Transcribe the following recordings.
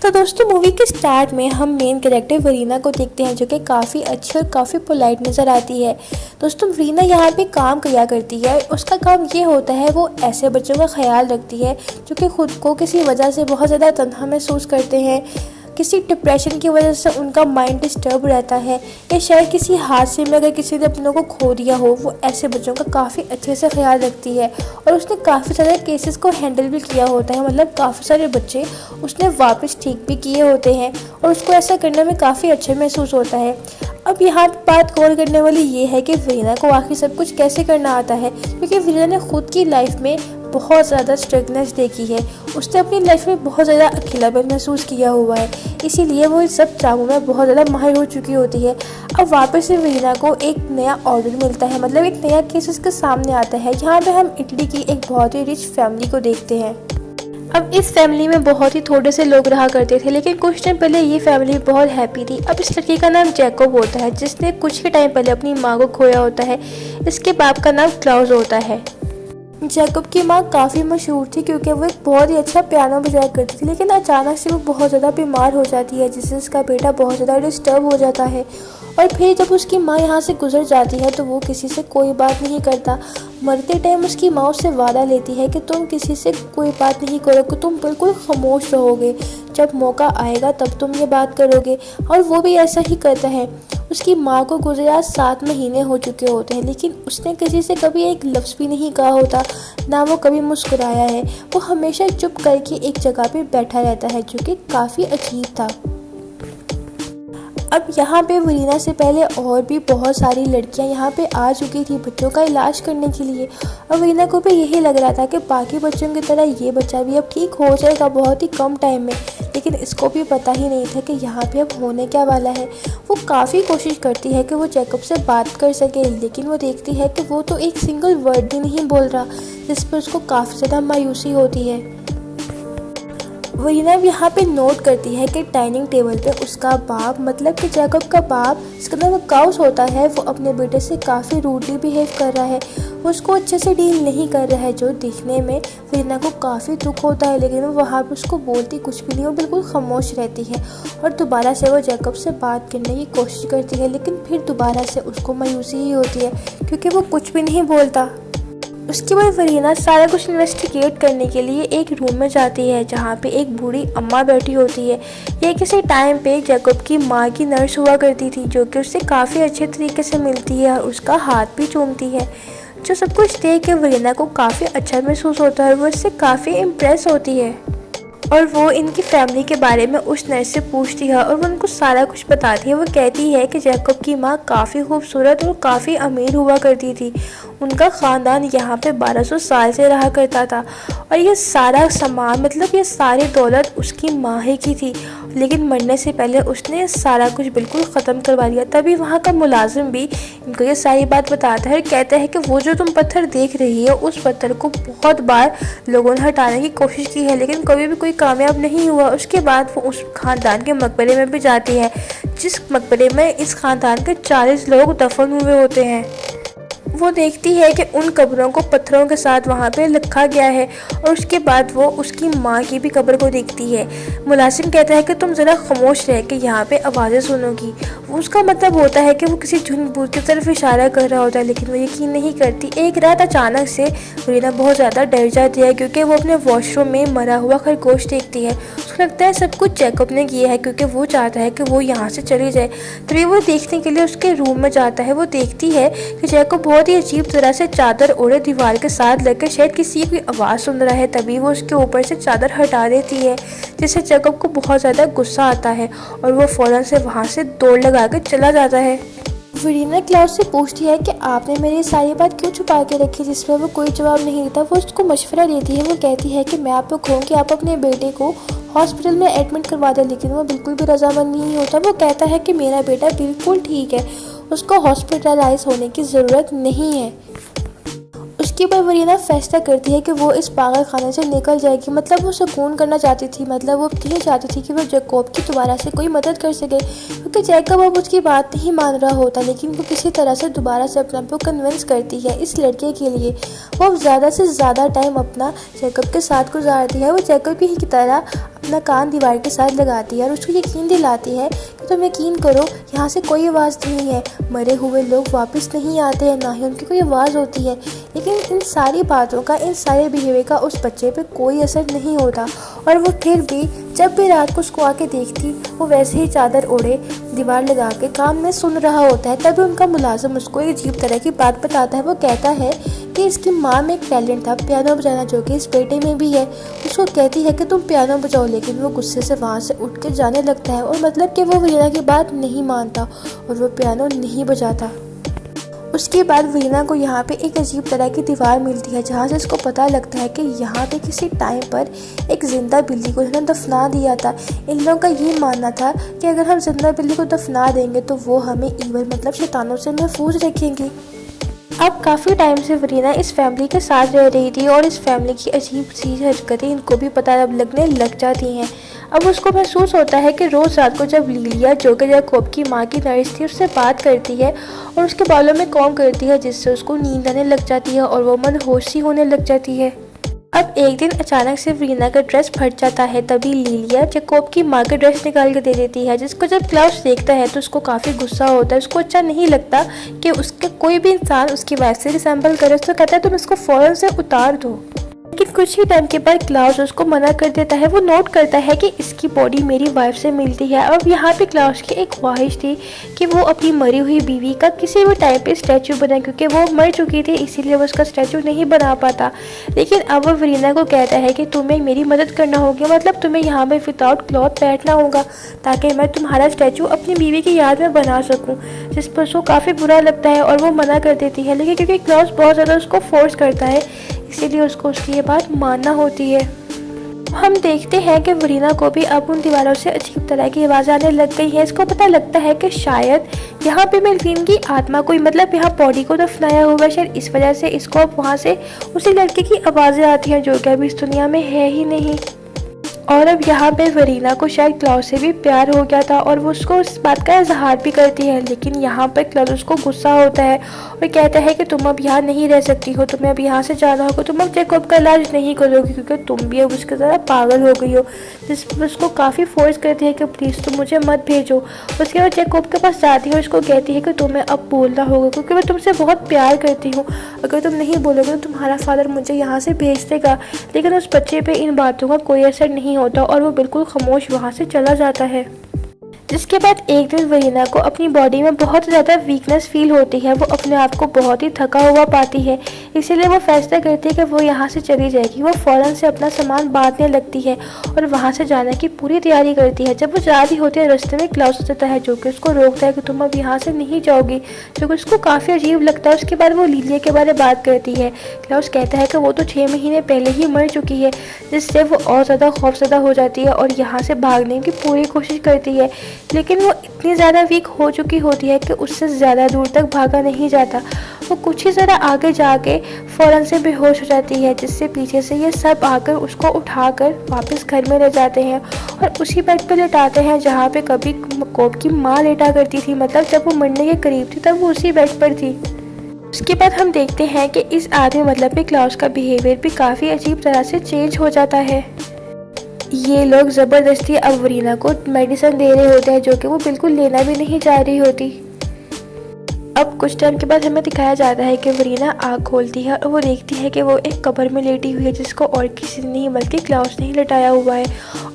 तो दोस्तों मूवी के स्टार्ट में हम मेन कैरेक्टर वरीना को देखते हैं जो कि काफ़ी अच्छी और काफ़ी पोलाइट नज़र आती है। दोस्तों वरीना यहाँ पे काम किया करती है। उसका काम ये होता है वो ऐसे बच्चों का ख्याल रखती है जो कि ख़ुद को किसी वजह से बहुत ज़्यादा तन्हा महसूस करते हैं, किसी डिप्रेशन की वजह से उनका माइंड डिस्टर्ब रहता है या शायद किसी हादसे में अगर किसी ने अपनों को खो दिया हो। वो ऐसे बच्चों का काफ़ी अच्छे से ख्याल रखती है और उसने काफ़ी सारे केसेस को हैंडल भी किया होता है, मतलब काफ़ी सारे बच्चे उसने वापस ठीक भी किए होते हैं और उसको ऐसा करने में काफ़ी अच्छा महसूस होता है। अब यहाँ बात गौर करने वाली ये है कि वरीना को आखिर सब कुछ कैसे करना आता है, क्योंकि वरीना ने खुद की लाइफ में बहुत ज़्यादा स्ट्रगल्स देखी है। उसने अपनी लाइफ में बहुत ज़्यादा अकेलापन महसूस किया हुआ है, इसीलिए वो इस सब कामों में बहुत ज़्यादा माहिर हो चुकी होती है। अब वापस से वरीना को एक नया ऑर्डर मिलता है, मतलब एक नया केस उसके सामने आता है जहाँ पे हम इटली की एक बहुत ही रिच फैमिली को देखते हैं। अब इस फैमिली में बहुत ही थोड़े से लोग रहा करते थे, लेकिन कुछ टाइम पहले ये फैमिली बहुत हैप्पी थी। अब इस लड़की का नाम जैकब होता है जिसने कुछ ही टाइम पहले अपनी माँ को खोया होता है। इसके बाप का नाम क्लाउस होता है। जैकब की माँ काफ़ी मशहूर थी क्योंकि वो एक बहुत ही अच्छा पियानो बजाया करती थी, लेकिन अचानक से वो बहुत ज़्यादा बीमार हो जाती है जिससे उसका बेटा बहुत ज़्यादा डिस्टर्ब हो जाता है। और फिर जब उसकी माँ यहाँ से गुजर जाती है तो वो किसी से कोई बात नहीं करता। मरते टाइम उसकी माँ उससे वादा लेती है कि तुम किसी से कोई बात नहीं करोगे, तुम बिल्कुल खामोश रहोगे, जब मौका आएगा तब तुम ये बात करोगे। और वो भी ऐसा ही करता है। उसकी माँ को गुजरे आज 7 महीने हो चुके होते हैं, लेकिन उसने किसी से कभी एक लफ्ज़ भी नहीं कहा होता, ना वो कभी मुस्कुराया है। वो हमेशा चुप करके एक जगह पे बैठा रहता है, जो कि काफ़ी अजीब था। अब यहाँ पे वरीना से पहले और भी बहुत सारी लड़कियाँ यहाँ पे आ चुकी थी बच्चों का इलाज करने के लिए। और वरीना को भी यही लग रहा था कि बाकी बच्चों की तरह ये बच्चा भी अब ठीक हो जाएगा बहुत ही कम टाइम में, लेकिन इसको भी पता ही नहीं था कि यहाँ पे अब होने क्या वाला है। वो काफ़ी कोशिश करती है कि वो जैकब से बात कर सके, लेकिन वो देखती है कि वो तो एक सिंगल वर्ड भी नहीं बोल रहा, जिस पर उसको काफ़ी ज़्यादा मायूसी होती है। वरीना यहाँ पे नोट करती है कि डाइनिंग टेबल पे उसका बाप, मतलब कि जैकब का बाप जिसका नाम क्लाउस होता है, वो अपने बेटे से काफ़ी रूडली बिहेव कर रहा है। वो उसको अच्छे से डील नहीं कर रहा है, जो देखने में वरीना को काफ़ी दुख होता है, लेकिन वो वहाँ पे उसको बोलती कुछ भी नहीं, वो बिल्कुल खामोश रहती है। और दोबारा से वो जैकब से बात करने की कोशिश करती है, लेकिन फिर दोबारा से उसको मायूसी ही होती है क्योंकि वो कुछ भी नहीं बोलता। उसके बाद वरीना सारा कुछ इन्वेस्टिगेट करने के लिए एक रूम में जाती है जहाँ पे एक बूढ़ी अम्मा बैठी होती है। ये किसी टाइम पे जैकब की माँ की नर्स हुआ करती थी, जो कि उससे काफ़ी अच्छे तरीके से मिलती है और उसका हाथ भी चूमती है। जो सब कुछ देख के वरीना को काफ़ी अच्छा महसूस होता है और वो इससे काफ़ी इम्प्रेस होती है और वो इनकी फैमिली के बारे में उस नर्स से पूछती है और वो उनको सारा कुछ बताती है। वो कहती है कि जैकब की माँ काफ़ी खूबसूरत और काफ़ी अमीर हुआ करती थी। उनका ख़ानदान यहाँ पे 1200 साल से रहा करता था और ये सारा सामान, मतलब ये सारी दौलत उसकी माँ ही की थी, लेकिन मरने से पहले उसने सारा कुछ बिल्कुल ख़त्म करवा दिया। तभी वहाँ का मुलाजिम भी इनको ये सारी बात बताता है और कहता है कि वो जो तुम पत्थर देख रही हो उस पत्थर को बहुत बार लोगों ने हटाने की कोशिश की है, लेकिन कभी भी कोई कामयाब नहीं हुआ। उसके बाद वो उस ख़ानदान के मकबरे में भी जाती है, जिस मकबरे में इस ख़ानदान के 40 लोग दफन हुए होते हैं। वो देखती है कि उन कब्रों को पत्थरों के साथ वहाँ पे लिखा गया है और उसके बाद वो उसकी माँ की भी कब्र को देखती है। मुलाजिम कहता है कि तुम ज़रा खामोश रह के यहाँ पे आवाज़ें सुनोगी। उसका मतलब होता है कि वो किसी झुंड भूत की तरफ इशारा कर रहा होता है, लेकिन वो यकीन नहीं करती। एक रात अचानक से वरीना बहुत ज़्यादा डर जाती है क्योंकि वो अपने वॉशरूम में मरा हुआ खरगोश देखती है। उसको लगता है सब कुछ जैकब ने किया है क्योंकि वो चाहता है कि वो यहाँ से चली जाए। तभी वो देखने के लिए उसके रूम में जाता है। वो देखती है कि जैकब बहुत ही अजीब तरह से चादर ओढ़े दीवार के साथ लगकर शायद किसी की आवाज़ सुन रहा है। तभी वो उसके ऊपर से चादर हटा देती है, जिससे जैकब को बहुत ज़्यादा गुस्सा आता है और वो फ़ौरन से वहाँ से दौड़ लगा कर चला जाता है। वरीना क्लाउस से पूछती है कि आपने मेरी सारी बात क्यों छुपा के रखी, जिस पर वो कोई जवाब नहीं देता। वो उसको मशवरा देती है। वो कहती है कि मैं आपको कहूँ कि आप अपने बेटे को हॉस्पिटल में एडमिट करवा दें, लेकिन वो बिल्कुल भी रजामंद नहीं होता। वो कहता है कि मेरा बेटा बिल्कुल ठीक है, उसको हॉस्पिटलाइज होने की ज़रूरत नहीं है। उसके बाद वरीना फैसला करती है कि वो इस पागल खाने से निकल जाएगी। मतलब वो सुकून करना चाहती थी, मतलब वो ये चाहती थी कि वो जैकब की दोबारा से कोई मदद कर सके, क्योंकि जैकब अब उसकी बात नहीं मान रहा होता। लेकिन वो किसी तरह से दोबारा से अपने आप को कन्विंस करती है इस लड़के के लिए। वो अब ज़्यादा से ज़्यादा टाइम अपना जैकब के साथ गुजारती है। वो जैकब की तरह अपना कान दीवार के साथ लगाती है और उसको यकीन दिलाती है कि तुम यकीन करो, यहाँ से कोई आवाज़ नहीं है, मरे हुए लोग वापस नहीं आते हैं, ना ही उनकी कोई आवाज़ होती है। लेकिन इन सारी बातों का, इन सारे बिहेवियर का उस बच्चे पे कोई असर नहीं होता और वो फिर भी जब भी रात को उसको आके देखती, वो वैसे ही चादर ओढ़े दीवार लगा के कान में सुन रहा होता है। तभी उनका मुलाजिम उसको एक अजीब तरह की बात बताता है। वो कहता है कि इसकी माँ में एक टैलेंट था पियानो बजाना, जो कि इस बेटे में भी है। उसको कहती है कि तुम पियानो बजाओ, लेकिन वो गुस्से से वहाँ से उठ के जाने लगता है और मतलब कि वो वीना की बात नहीं मानता और वो पियानो नहीं बजाता। उसके बाद वीना को यहाँ पे एक अजीब तरह की दीवार मिलती है, जहाँ से इसको पता लगता है कि यहाँ पे किसी टाइम पर एक जिंदा बिल्ली को इन्होंने दफना दिया था। इन लोगों का ये मानना था कि अगर हम जिंदा बिल्ली को दफना देंगे तो वो हमें ईवल मतलब शैतानों से महफूज रखेंगे। अब काफ़ी टाइम से वरीना इस फैमिली के साथ रह रही थी और इस फैमिली की अजीब सी हरकतें इनको भी पता अब लगने लग जाती हैं। अब उसको महसूस होता है कि रोज़ रात को जब लीलिया, जो कि जैकब की माँ की नर्स थी, उससे बात करती है और उसके बालों में कॉम्ब करती है, जिससे उसको नींद आने लग जाती है और वो मदहोश सी होने लग जाती है। अब एक दिन अचानक से वरीना का ड्रेस फट जाता है। तभी लीलिया जैकब की माँ का ड्रेस निकाल के दे देती है, जिसको जब क्लाउस देखता है तो उसको काफ़ी गुस्सा होता है। उसको अच्छा नहीं लगता कि उसके कोई भी इंसान उसकी वाइफ से रिसेंबल करे, तो कहता है तुम इसको फ़ौरन से उतार दो। लेकिन कुछ ही टाइम के बाद क्लाउस उसको मना कर देता है। वो नोट करता है कि इसकी बॉडी मेरी वाइफ से मिलती है। अब यहाँ पे क्लाउस की एक ख्वाहिश थी कि वो अपनी मरी हुई बीवी का किसी भी टाइम पे स्टैचू बनाए, क्योंकि वो मर चुकी थी, इसीलिए वो उसका स्टैचू नहीं बना पाता। लेकिन अब वो वरीना को कहता है कि तुम्हें मेरी मदद करना होगी, मतलब तुम्हें यहाँ पे विदाउट क्लॉथ बैठना होगा ताकि मैं तुम्हारा स्टैचू अपनी बीवी की याद में बना सकूँ। जिस पर उसको काफ़ी बुरा लगता है और वो मना कर देती है। लेकिन क्योंकि क्लाउस बहुत ज़्यादा उसको फोर्स करता है, इसीलिए उसको उसकी ये बात मानना होती है। हम देखते हैं कि वरीना को भी अब उन दीवारों से अजीब तरह की आवाज़ आने लग गई है। इसको पता लगता है कि शायद यहाँ पे मेलवीन की आत्मा कोई, मतलब यहाँ बॉडी को दफनाया हुआ, शायद इस वजह से इसको अब वहाँ से उसी लड़के की आवाज़ें आती हैं जो कि अभी इस दुनिया में है ही नहीं। और अब यहाँ पे वरीना को शायद क्लाउस से भी प्यार हो गया था और वो उसको इस बात का इजहार भी करती है। लेकिन यहाँ पर क्लाउस उसको गुस्सा होता है और कहता है कि तुम अब यहाँ नहीं रह सकती हो, तुम्हें अब यहाँ से जाना होगा, तुम अब जैकब का इलाज नहीं करोगी क्योंकि तुम भी अब उसकी तरह पागल हो गई हो। जिस पर उसको काफ़ी फोर्स करती है कि प्लीज़ तुम मुझे मत भेजो। उसके बाद जैकब के पास जाती है और उसको कहती है कि तुम्हें अब बोलना होगा क्योंकि मैं तुमसे बहुत प्यार करती हूँ, अगर तुम नहीं बोलोगे तो तुम्हारा फादर मुझे यहाँ से भेज देगा। लेकिन उस बच्चे पे इन बातों का कोई असर नहीं होता और वो बिल्कुल खामोश वहाँ से चला जाता है। जिसके बाद एक दिन वरीना को अपनी बॉडी में बहुत ज़्यादा वीकनेस फील होती है। वो अपने आप को बहुत ही थका हुआ पाती है, इसीलिए वो फैसला करती है कि वो यहाँ से चली जाएगी। वो फ़ौरन से अपना सामान बांधने लगती है और वहाँ से जाने की पूरी तैयारी करती है। जब वो जा रही होती है, रास्ते में क्लाउस आता है जो कि उसको रोकता है कि तुम अब यहाँ से नहीं जाओगी, जो कि उसको काफ़ी अजीब लगता है। उसके बाद वो लीलिया के बारे में बात करती है। क्लाउस कहता है कि वो तो 6 महीने पहले ही मर चुकी है, जिससे वो और ज़्यादा खौफज़दा हो जाती है और यहाँ से भागने की पूरी कोशिश करती है। लेकिन वो इतनी ज़्यादा वीक हो चुकी होती है कि उससे ज़्यादा दूर तक भागा नहीं जाता। वो कुछ ही ज़रा आगे जाके फ़ौरन से बेहोश हो जाती है, जिससे पीछे से ये सब आकर उसको उठाकर वापस घर में ले जाते हैं और उसी बेड पर लेटाते हैं जहाँ पे कभी कोब की माँ लेटा करती थी। मतलब जब वो मरने के करीब थी तब वो उसी बेड पर थी। उसके बाद हम देखते हैं कि इस आदमी मतलब कि क्लाउस का बिहेवियर भी काफ़ी अजीब तरह से चेंज हो जाता है। ये लोग ज़बरदस्ती अब वरीना को मेडिसिन दे रहे होते हैं जो कि वो बिल्कुल लेना भी नहीं चाह रही होती। अब कुछ टाइम के बाद हमें दिखाया जाता है कि वरीना आँख खोलती है और वो देखती है कि वो एक कब्र में लेटी हुई है, जिसको और किसी ने नहीं बल्कि क्लाउस ने ही लटाया हुआ है।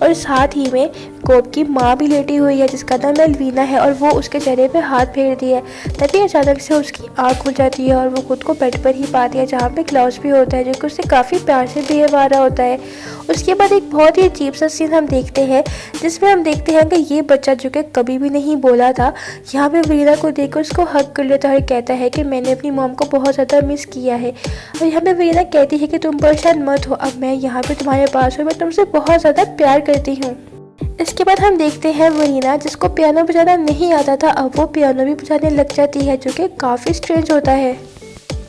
और साथ ही में कोब की माँ भी लेटी हुई है जिसका नाम मेलवीना है और वो उसके चेहरे पे हाथ फेरती है। तभी अचानक से उसकी आँख खुल जाती है और वो खुद को बेड पर ही पाती है जहाँ पे क्लाउस भी होता है, जो कि उससे काफ़ी प्यार से बिहेव आ रहा होता है। उसके बाद एक बहुत ही अजीब सा सीन हम देखते हैं जिसमें हम देखते हैं कि ये बच्चा जो कि कभी भी नहीं बोला था, यहाँ पे वरीना को देखकर उसको हक कर लेता है और कहता है कि मैंने अपनी मॉम को बहुत ज़्यादा मिस किया है। और यहाँ पे वरीना कहती है कि तुम परेशान मत हो, अब मैं यहाँ पे तुम्हारे पास हूँ, मैं तुमसे बहुत ज़्यादा प्यार करती हूँ। इसके बाद हम देखते हैं वरीना जिसको पियानो बजाना नहीं आता था, अब वो पियानो भी बजाने लग जाती है, जो कि काफ़ी स्ट्रेंज होता है।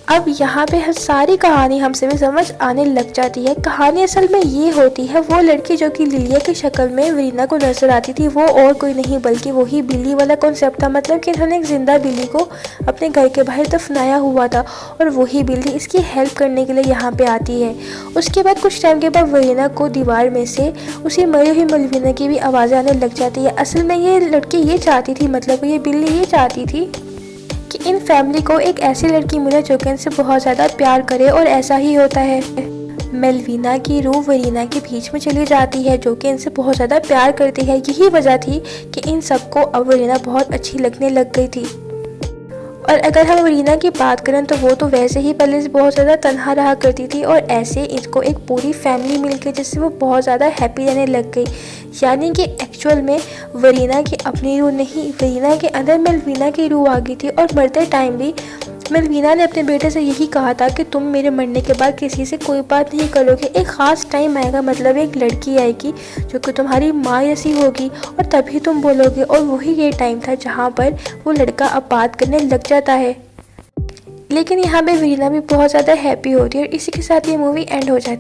अब यहाँ पे सारी कहानी हमसे भी समझ आने लग जाती है। कहानी असल में ये होती है, वो लड़की जो कि लिलिया की शक्ल में वरीना को नजर आती थी, वो और कोई नहीं बल्कि वही बिल्ली वाला कॉन्सेप्ट था। मतलब कि इन्होंने एक जिंदा बिल्ली को अपने घर के बाहर दफनाया हुआ था और वही बिल्ली इसकी हेल्प करने के लिए यहाँ पे आती है। उसके बाद कुछ टाइम के बाद वरीना को दीवार में से उसी मरी हुई मलविना की भी आवाज़ें आने लग जाती है। असल में ये लड़की ये चाहती थी, मतलब ये बिल्ली ये चाहती थी कि इन फैमिली को एक ऐसी लड़की मिले जो कि इनसे बहुत ज़्यादा प्यार करे, और ऐसा ही होता है। मेलविना की रूह वरीना के बीच में चली जाती है जो कि इनसे बहुत ज़्यादा प्यार करती है। यही वजह थी कि इन सबको अब वरीना बहुत अच्छी लगने लग गई थी। और अगर हम वरीना की बात करें तो वो तो वैसे ही पहले से बहुत ज़्यादा तन्हा रहा करती थी, और ऐसे इसको एक पूरी फैमिली मिल गई जिससे वो बहुत ज़्यादा हैप्पी रहने लग गई। यानी कि एक्चुअल में वरीना की अपनी रूह नहीं, वरीना के अंदर मेलविना की रूह आ गई थी। और मरते टाइम भी मेलविना ने अपने बेटे से यही कहा था कि तुम मेरे मरने के बाद किसी से कोई बात नहीं करोगे, एक ख़ास टाइम आएगा, मतलब एक लड़की आएगी जो कि तुम्हारी माँ जैसी होगी और तभी तुम बोलोगे। और वही ये टाइम था जहाँ पर वो लड़का अब बात करने लग जाता है। लेकिन यहाँ पे वरीना भी बहुत ज़्यादा हैप्पी होती है और इसी के साथ ये मूवी एंड हो जाती है।